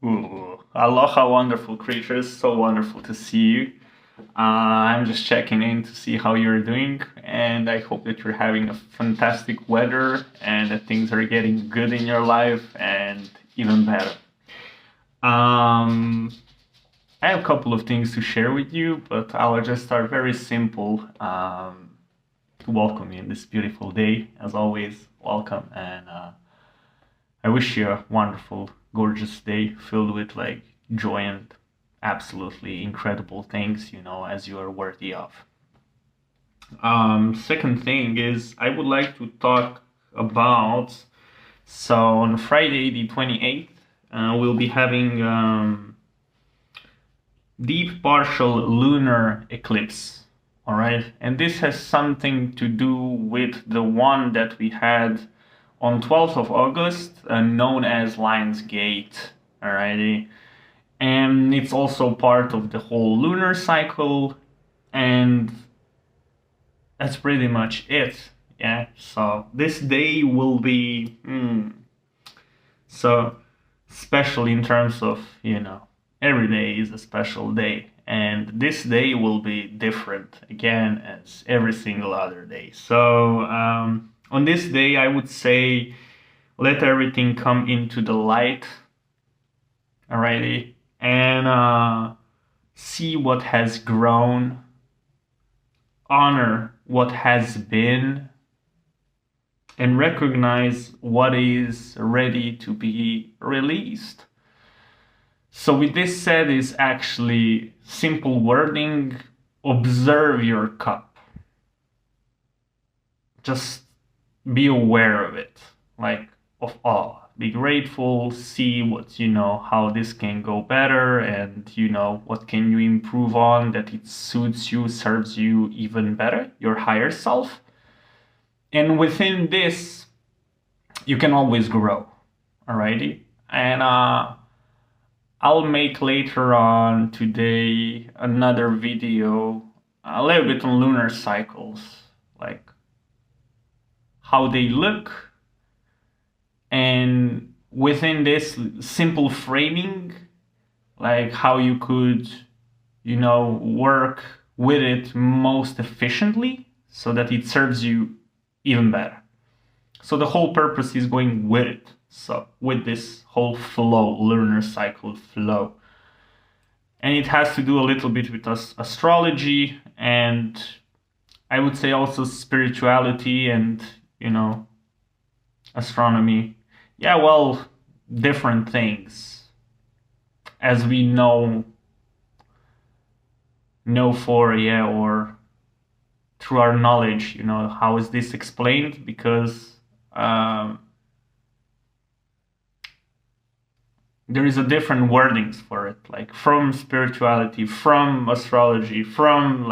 Ooh, aloha, wonderful creatures. So wonderful to see you. I'm just checking in to see how you're doing, and I hope that you're having a fantastic weather and that things are getting good in your life and even better. Um, I have a couple of things to share with you, but I'll just start very simple to welcome you in this beautiful day. As always, welcome, and I wish you a wonderful, gorgeous day filled with like joy and absolutely incredible things, as you are worthy of. Second thing is, I would like to talk about. So on Friday, the 28th, we'll be having deep partial lunar eclipse. All right, and this has something to do with the one that we had on 12th of August, known as Lion's Gate. Alrighty, and it's also part of the whole lunar cycle, and that's pretty much it. Yeah, so this day will be so special in terms of, every day is a special day, and this day will be different again as every single other day. So on this day, I would say let everything come into the light, alrighty, and see what has grown, honor what has been, and recognize what is ready to be released. So with this said, is actually simple wording: observe your cup. Just be aware of it, like of awe. Be grateful, see what, how this can go better, and what can you improve on that it suits you, serves you even better, your higher self. And within this, you can always grow, alrighty? And I'll make later on today another video a little bit on lunar cycles, like how they look, and within this simple framing, like how you could, work with it most efficiently so that it serves you even better. So the whole purpose is going with it. So with this whole flow, lunar cycle flow. And it has to do a little bit with astrology, and I would say also spirituality and, astronomy. Yeah, well, different things. As we know for, or through our knowledge, how is this explained? Because there is a different wordings for it, like from spirituality, from astrology, from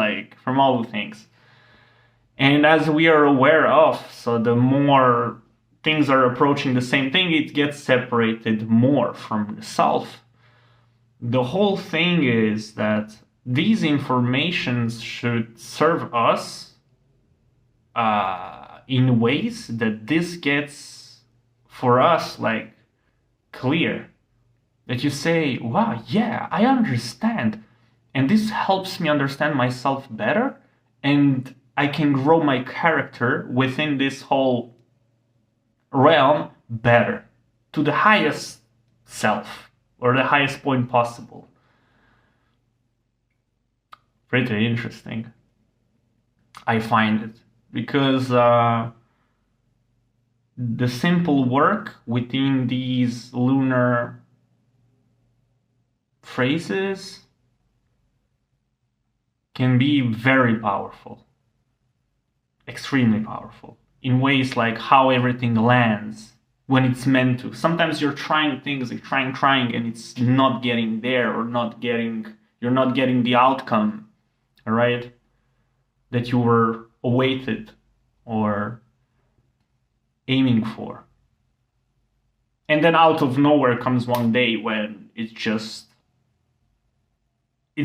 all the things. And as we are aware of, so the more things are approaching the same thing, it gets separated more from the self. The whole thing is that these informations should serve us in ways that this gets for us like clear. That you say, wow, yeah, I understand. And this helps me understand myself better, and I can grow my character within this whole realm better, to the highest self, or the highest point possible. Pretty interesting, I find it, because the simple work within these lunar phrases can be very powerful, extremely powerful, in ways like how everything lands when it's meant to. Sometimes you're trying things, like trying, and it's not getting there, or you're not getting the outcome, all right, that you were awaited or aiming for. And then out of nowhere comes one day when it's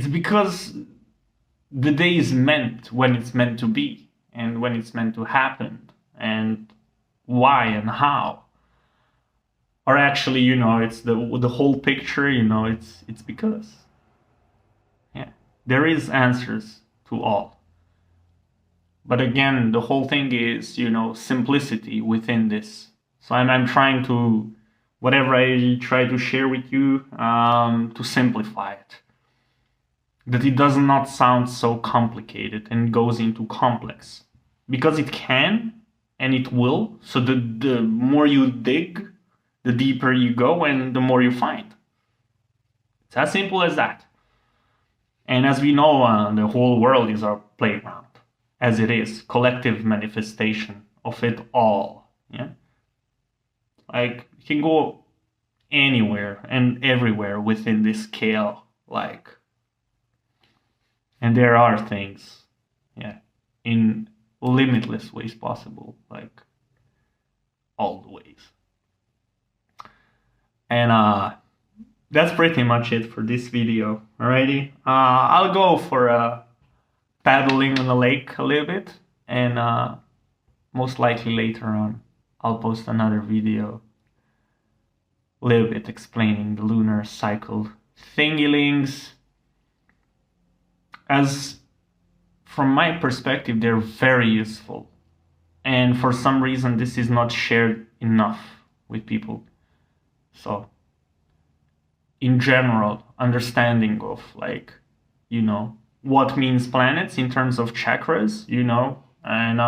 because the day is meant when it's meant to be, and when it's meant to happen, and why and how. or actually, it's the whole picture, it's because, yeah, there is answers to all. But again, the whole thing is, simplicity within this. So I'm trying to, whatever I try to share with you, to simplify it. That it does not sound so complicated and goes into complex. Because it can, and it will. So the more you dig, the deeper you go, and the more you find. It's as simple as that. And as we know, the whole world is our playground. As it is, collective manifestation of it all. Yeah, like you can go anywhere and everywhere within this scale, like, and there are things, yeah, in limitless ways possible, like all the ways. And that's pretty much it for this video. Alrighty, I'll go for paddling on the lake a little bit, and most likely later on I'll post another video a little bit explaining the lunar cycle thingy-lings, as from my perspective they're very useful, and for some reason this is not shared enough with people. So in general, understanding of, like, what means planets in terms of chakras, and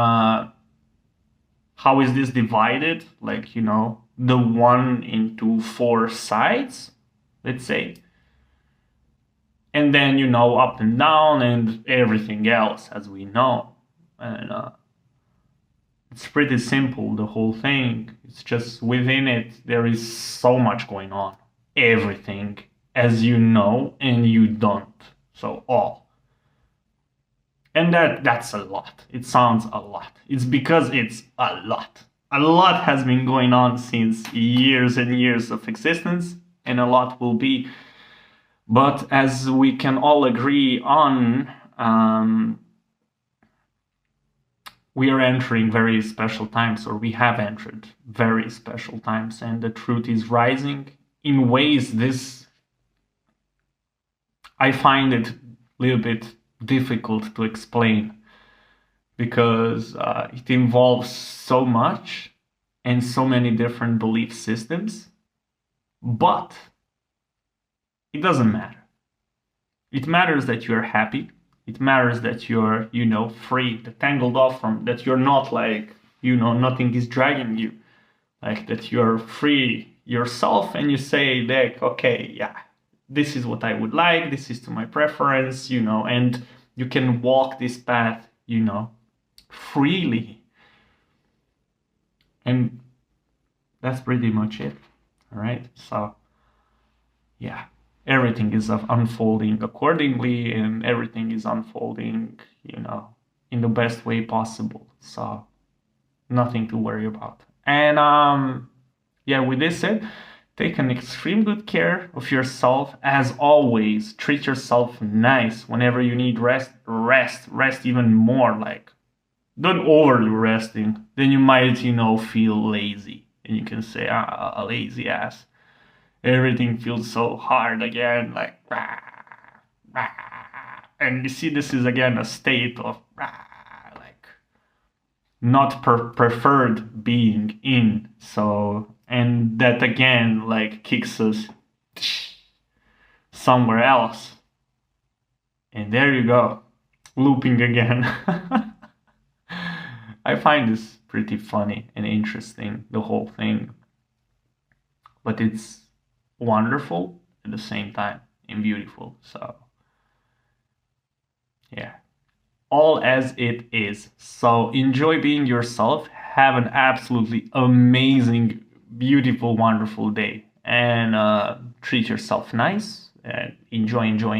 how is this divided, like, the one into 4 sides, let's say, and then, up and down and everything else, as we know. And it's pretty simple, the whole thing. It's just within it there is so much going on, everything, as you know and you don't, so all. And that's a lot. It sounds a lot. It's because it's a lot. A lot has been going on since years and years of existence, and a lot will be. But as we can all agree on, we are entering very special times, or we have entered very special times, and the truth is rising in ways I find it a little bit difficult to explain, because it involves so much and so many different belief systems, but it doesn't matter. It matters that you're happy. It matters that you're, free, tangled off from, that you're not like, nothing is dragging you, like that you're free yourself, and you say, like, okay, yeah, this is what I would like, this is to my preference, and you can walk this path, freely. And that's pretty much it. All right. So, yeah, everything is unfolding accordingly, and everything is unfolding, in the best way possible. So, nothing to worry about. And, yeah, with this said, take an extreme good care of yourself. As always, treat yourself nice. Whenever you need rest even more. Like, don't overdo resting. Then you might, feel lazy. And you can say, a lazy ass. Everything feels so hard again. Like, rah, rah. And you see, this is again a state of, like, not preferred being in. So, and that again, like, kicks us somewhere else. And there you go, looping again. I find this pretty funny and interesting, the whole thing. But it's wonderful at the same time and beautiful. So, yeah, all as it is. So enjoy being yourself. Have an absolutely amazing, beautiful, wonderful day, and treat yourself nice, and enjoy.